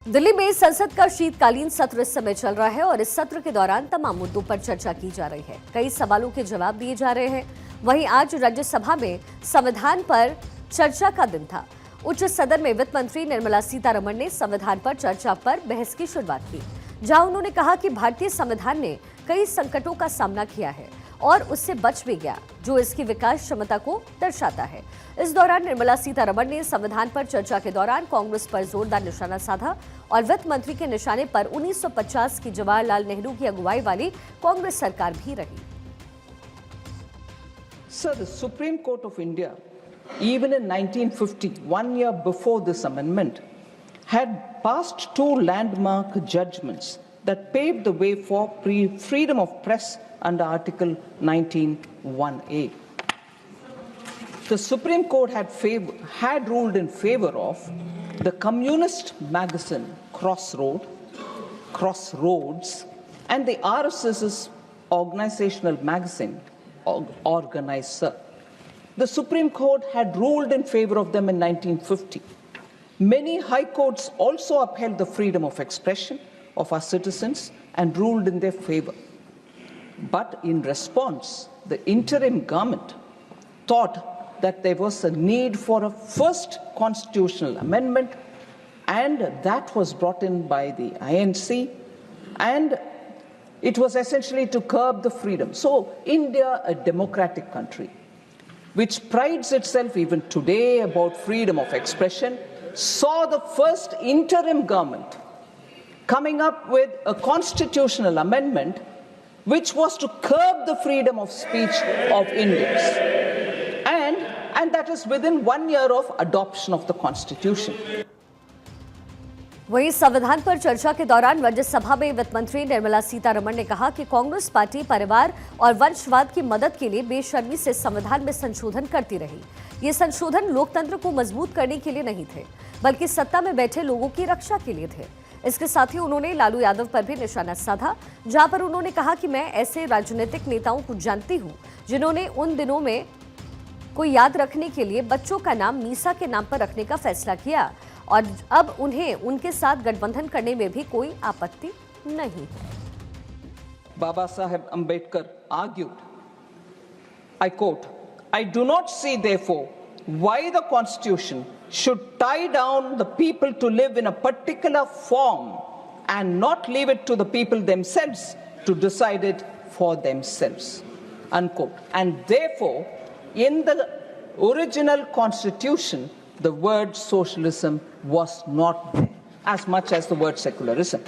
दिल्ली में संसद का शीतकालीन सत्र इस समय चल रहा है और इस सत्र के दौरान तमाम मुद्दों पर चर्चा की जा रही है। कई सवालों के जवाब दिए जा रहे हैं। वहीं आज राज्यसभा में संविधान पर चर्चा का दिन था। उच्च सदन में वित्त मंत्री निर्मला सीतारमण ने संविधान पर चर्चा पर बहस की शुरुआत की, जहां उन्होंने कहा कि भारतीय संविधान ने कई संकटों का सामना किया है और उससे बच भी गया, जो इसकी विकास क्षमता को दर्शाता है। इस दौरान निर्मला सीतारमण ने संविधान पर चर्चा के दौरान कांग्रेस पर जोरदार निशाना साधा और वित्त मंत्री के निशाने पर 1950 की जवाहरलाल नेहरू की अगुवाई वाली कांग्रेस सरकार भी रही। Sir, the Supreme Court of India, even in 1950, 1 year before this amendment, had passed two landmark judgments that paved the way for freedom of press under Article 19(1)(a). The Supreme Court had ruled in favor of the communist magazine Crossroads, and the RSS's organizational magazine Organizer. The Supreme Court had ruled in favor of them in 1950. Many high courts also upheld the freedom of expression of our citizens and ruled in their favor. But in response, the interim government thought that there was a need for a first constitutional amendment, and that was brought in by the INC, and it was essentially to curb the freedom. So India, a democratic country, which prides itself even today about freedom of expression, saw the first interim government coming up with a constitutional amendment which was to curb the freedom of speech of Indians. And that is within 1 year of adoption of the Constitution. वहीं संविधान पर चर्चा के दौरान राज्यसभा में वित्त मंत्री निर्मला सीतारमण ने कहा कि कांग्रेस पार्टी परिवार और वंशवाद की मदद के लिए बेशर्मी से संविधान में संशोधन करती रही। ये संशोधन लोकतंत्र को मजबूत करने के लिए नहीं थे, बल्कि सत्ता में बैठे लोगों की रक्षा के लिए थे। इसके साथ ही उन्होंने लालू यादव पर भी निशाना साधा, जहां पर उन्होंने कहा कि मैं ऐसे राजनीतिक नेताओं को जानती हूं जिन्होंने उन दिनों में को याद रखने के लिए बच्चों का नाम मीसा के नाम पर रखने का फैसला किया और अब उन्हें उनके साथ गठबंधन करने में भी कोई आपत्ति नहीं है। Baba Saheb Ambedkar argued, I quote, I do not see therefore why the Constitution should tie down the people to live in a particular form and not leave it to the people themselves to decide it for themselves, unquote. And therefore, in the original Constitution, the word socialism was not there, as much as the word secularism.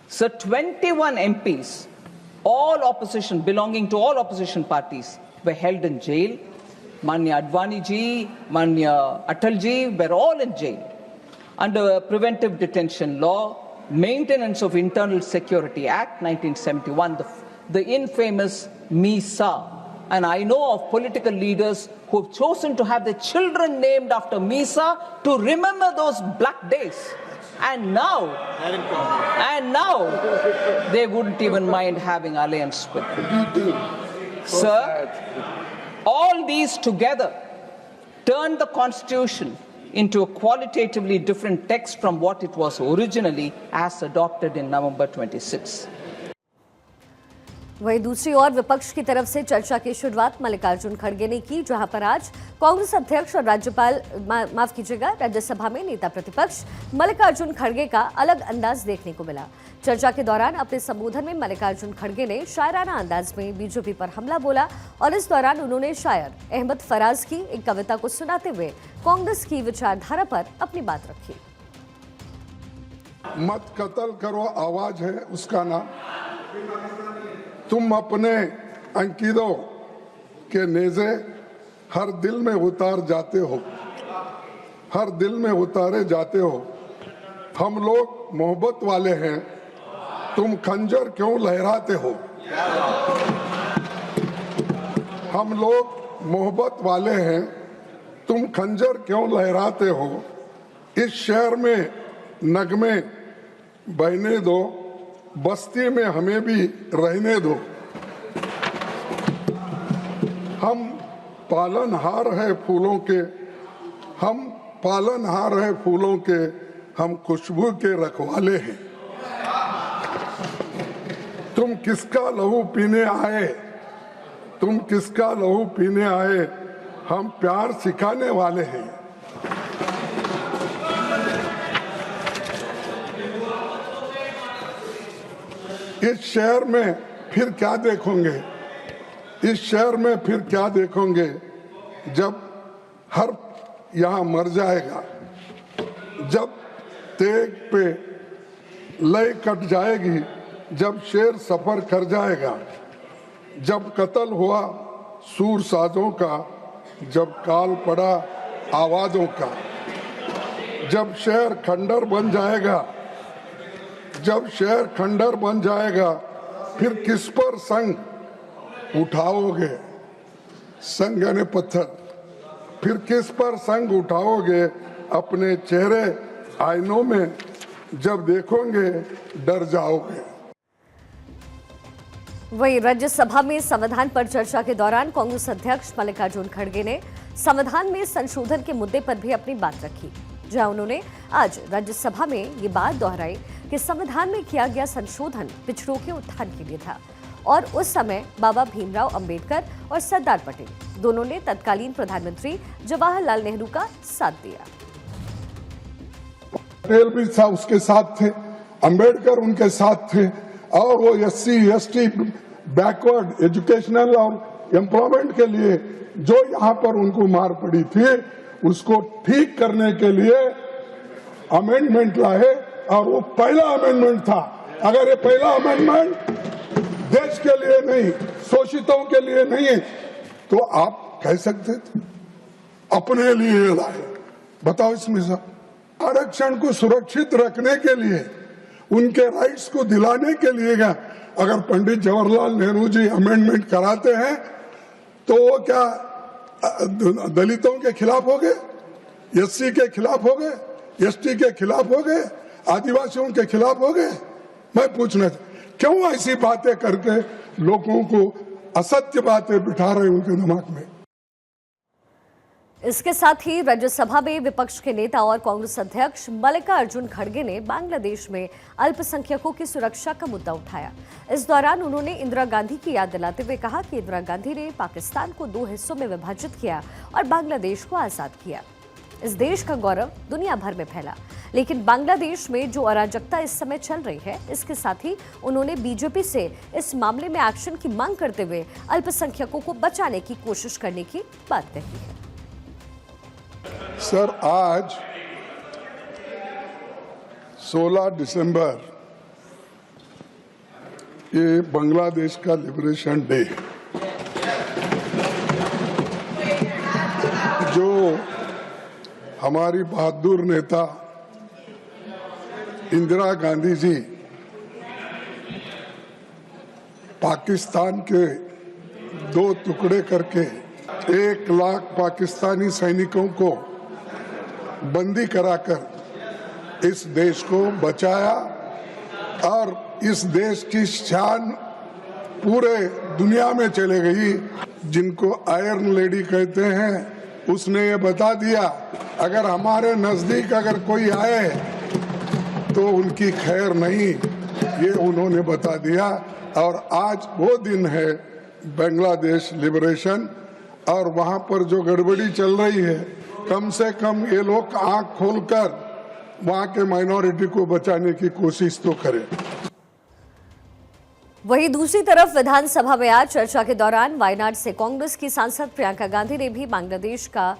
So 21 MPs, all opposition, belonging to all opposition parties, were held in jail. Manya Advani ji, Manya Atal ji were all in jail under Preventive Detention Law, Maintenance of Internal Security Act 1971, the infamous MISA. And I know of political leaders who have chosen to have their children named after MISA to remember those black days. And now they wouldn't even mind having alliance with them. Sir, all these together turned the Constitution into a qualitatively different text from what it was originally as adopted in November 26. वहीं दूसरी ओर विपक्ष की तरफ से चर्चा की शुरुआत मल्लिकार्जुन खड़गे ने की, जहां पर आज कांग्रेस अध्यक्ष और राज्यसभा में नेता प्रतिपक्ष मल्लिकार्जुन खड़गे का अलग अंदाज देखने को मिला। चर्चा के दौरान अपने संबोधन में मल्लिकार्जुन खड़गे ने शायराना अंदाज में बीजेपी पर हमला बोला और इस दौरान उन्होंने शायर अहमद फराज की एक कविता को सुनाते हुए कांग्रेस की विचारधारा पर अपनी बात रखी। मत कत्ल करो आवाज है उसका नाम, तुम अपने अंकितों के नेज़े हर दिल में उतार जाते हो, हर दिल में उतारे जाते हो। हम लोग मोहब्बत वाले हैं, तुम खंजर क्यों लहराते हो। हम लोग मोहब्बत वाले हैं, तुम खंजर क्यों लहराते हो। इस शहर में नगमे बहने दो, बस्ती में हमें भी रहने दो। हम पालनहार है फूलों के, हम पालनहार है फूलों के, हम खुशबू के रखवाले हैं। तुम किसका लहू पीने आए, तुम किसका लहू पीने आए, हम प्यार सिखाने वाले हैं। इस शहर में फिर क्या देखोगे, इस शहर में फिर क्या देखोगे जब हर यहाँ मर जाएगा, जब तेग पे लय कट जाएगी, जब शेर सफर कर जाएगा, जब कत्ल हुआ सूर साजों का, जब काल पड़ा आवाजों का, जब शहर खंडर बन जाएगा, जब शहर खंडर बन जाएगा, फिर किस पर संग उठाओगे, संग यानी पत्थर, फिर किस पर संग उठाओगे, अपने चेहरे आईनों में जब देखोगे डर जाओगे। वहीं राज्यसभा में संविधान पर चर्चा के दौरान कांग्रेस अध्यक्ष मल्लिकार्जुन खड़गे ने संविधान में संशोधन के मुद्दे पर भी अपनी बात रखी, जहां उन्होंने आज राज्यसभा में ये बात दोहराई कि संविधान में किया गया संशोधन पिछड़ों के उत्थान के लिए था और उस समय बाबा भीमराव अंबेडकर और सरदार पटेल दोनों ने तत्कालीन प्रधानमंत्री जवाहरलाल नेहरू का साथ दिया। पटेल भी था, उसके साथ थे, अंबेडकर उनके साथ थे, और वो SC ST बैकवर्ड एजुकेशनल और एम्प्लॉयमेंट के लिए जो यहाँ पर उनको मार पड़ी थी, उसको ठीक करने के लिए अमेंडमेंट लाए, और वो पहला अमेंडमेंट था। अगर ये पहला अमेंडमेंट देश के लिए नहीं, शोषितों के लिए नहीं, तो आप कह सकते थे अपने लिए लाए। बताओ इसमें सब आरक्षण को सुरक्षित रखने के लिए, उनके राइट्स को दिलाने के लिए अगर पंडित जवाहरलाल नेहरू जी अमेंडमेंट कराते हैं तो वो क्या दलितों के खिलाफ हो गए, SC के खिलाफ हो गए, ST के खिलाफ हो गए, आदिवासियों के खिलाफ हो गए? मैं पूछना क्यों ऐसी बातें करके लोगों को असत्य बातें बिठा रहे उनके दिमाग में। इसके साथ ही राज्यसभा में विपक्ष के नेता और कांग्रेस अध्यक्ष मल्लिकार्जुन खड़गे ने बांग्लादेश में अल्पसंख्यकों की सुरक्षा का मुद्दा उठाया। इस दौरान उन्होंने इंदिरा गांधी की याद दिलाते हुए कहा कि इंदिरा गांधी ने पाकिस्तान को 2 हिस्सों में विभाजित किया और बांग्लादेश को आजाद किया। इस देश का गौरव दुनिया भर में फैला, लेकिन बांग्लादेश में जो अराजकता इस समय चल रही है, इसके साथ ही उन्होंने बीजेपी से इस मामले में एक्शन की मांग करते हुए अल्पसंख्यकों को बचाने की कोशिश करने की बात कही है। सर, आज 16 दिसंबर ये बांग्लादेश का लिबरेशन डे है, जो हमारी बहादुर नेता इंदिरा गांधी जी पाकिस्तान के 2 टुकड़े करके 1 लाख पाकिस्तानी सैनिकों को बंदी कराकर इस देश को बचाया, और इस देश की शान पूरे दुनिया में चले गई। जिनको आयरन लेडी कहते हैं, उसने ये बता दिया अगर हमारे नजदीक अगर कोई आए तो उनकी खैर नहीं, ये उन्होंने बता दिया। और आज वो दिन है बांग्लादेश लिबरेशन, और वहां पर जो गड़बड़ी चल रही है, कम से कम ये लोग आंख खोलकर वहां के माइनॉरिटी को बचाने की कोशिश तो करें। वहीं दूसरी तरफ विधानसभा में आज चर्चा के दौरान वायनाड से कांग्रेस की सांसद प्रियंका गांधी ने भी बांग्लादेश का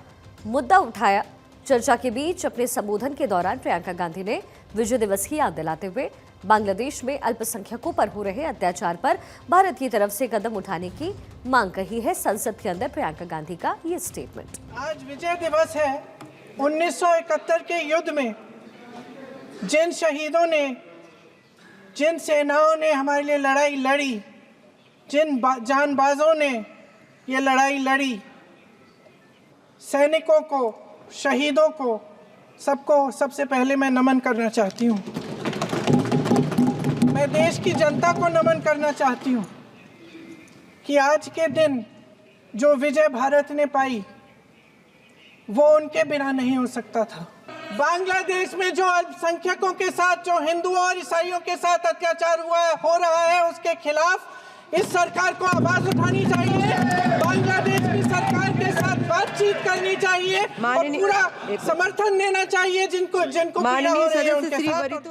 मुद्दा उठाया। चर्चा के बीच अपने संबोधन के दौरान प्रियंका गांधी ने विजय दिवस की याद दिलाते हुए बांग्लादेश में अल्पसंख्यकों पर हो रहे अत्याचार पर भारत की तरफ से कदम उठाने की मांग कही है। संसद के अंदर प्रियंका गांधी का ये स्टेटमेंट। आज विजय दिवस है। 1971 के युद्ध में जिन शहीदों ने, जिन सेनाओं ने हमारे लिए लड़ाई लड़ी, जिन जानबाजों ने ये लड़ाई लड़ी, सैनिकों को, शहीदों को, सबको सबसे पहले मैं नमन करना चाहती हूँ। मैं देश की जनता को नमन करना चाहती हूँ कि आज के दिन जो विजय भारत ने पाई वो उनके बिना नहीं हो सकता था। बांग्लादेश में जो अल्पसंख्यकों के साथ, जो हिंदुओं और ईसाइयों के साथ अत्याचार हो रहा है, उसके खिलाफ इस सरकार को आवाज उठानी चाहिए। बांग्लादेश की सरकार के साथ बातचीत करनी चाहिए और पूरा समर्थन देना चाहिए जिनको पीड़ा हो रही है उनके साथ।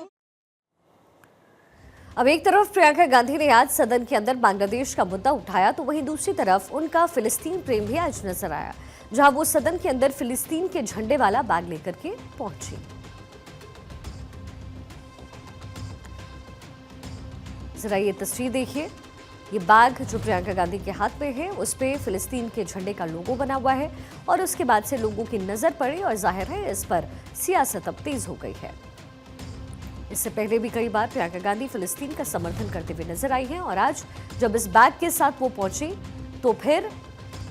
अब एक तरफ प्रियंका गांधी ने आज सदन के अंदर बांग्लादेश का मुद्दा उठाया, तो वहीं दूसरी तरफ उनका फिलिस्तीन प्रेम भी आज नजर आया, जहां वो सदन के अंदर फिलिस्तीन के झंडे वाला बैग लेकर के पहुंची। जरा ये तस्वीर देखिए, ये बैग जो प्रियंका गांधी के हाथ में है, उस पे फिलिस्तीन के झंडे का लोगो बना हुआ है और उसके बाद से लोगों की नजर पड़ी और जाहिर है इस पर सियासत अब तेज हो गई है। इससे पहले भी कई बार प्रियंका गांधी फिलिस्तीन का समर्थन करते हुए नजर आई हैं और आज जब इस बैग के साथ वो पहुंची तो फिर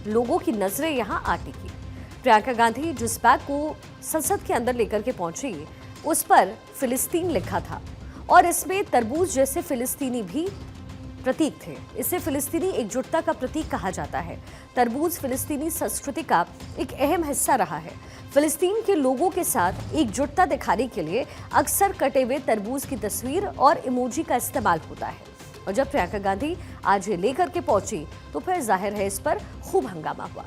लोगों की नजरें यहां आ टिकी। प्रियंका गांधी जिस बैग को संसद के अंदर लेकर के पहुंची उस पर फिलिस्तीन लिखा था और इसमें तरबूज जैसे फिलिस्तीनी भी प्रतीक थे। इसे फिलिस्तीनी एकजुटता का प्रतीक कहा जाता है। तरबूज फिलिस्तीनी संस्कृति का एक अहम हिस्सा रहा है। फिलिस्तीन के लोगों के साथ एकजुटता दिखाने के लिए अक्सर कटे हुए तरबूज की तस्वीर और इमोजी का इस्तेमाल होता है और जब प्रियंका गांधी आज ये लेकर के पहुंची तो फिर जाहिर है इस पर खूब हंगामा हुआ।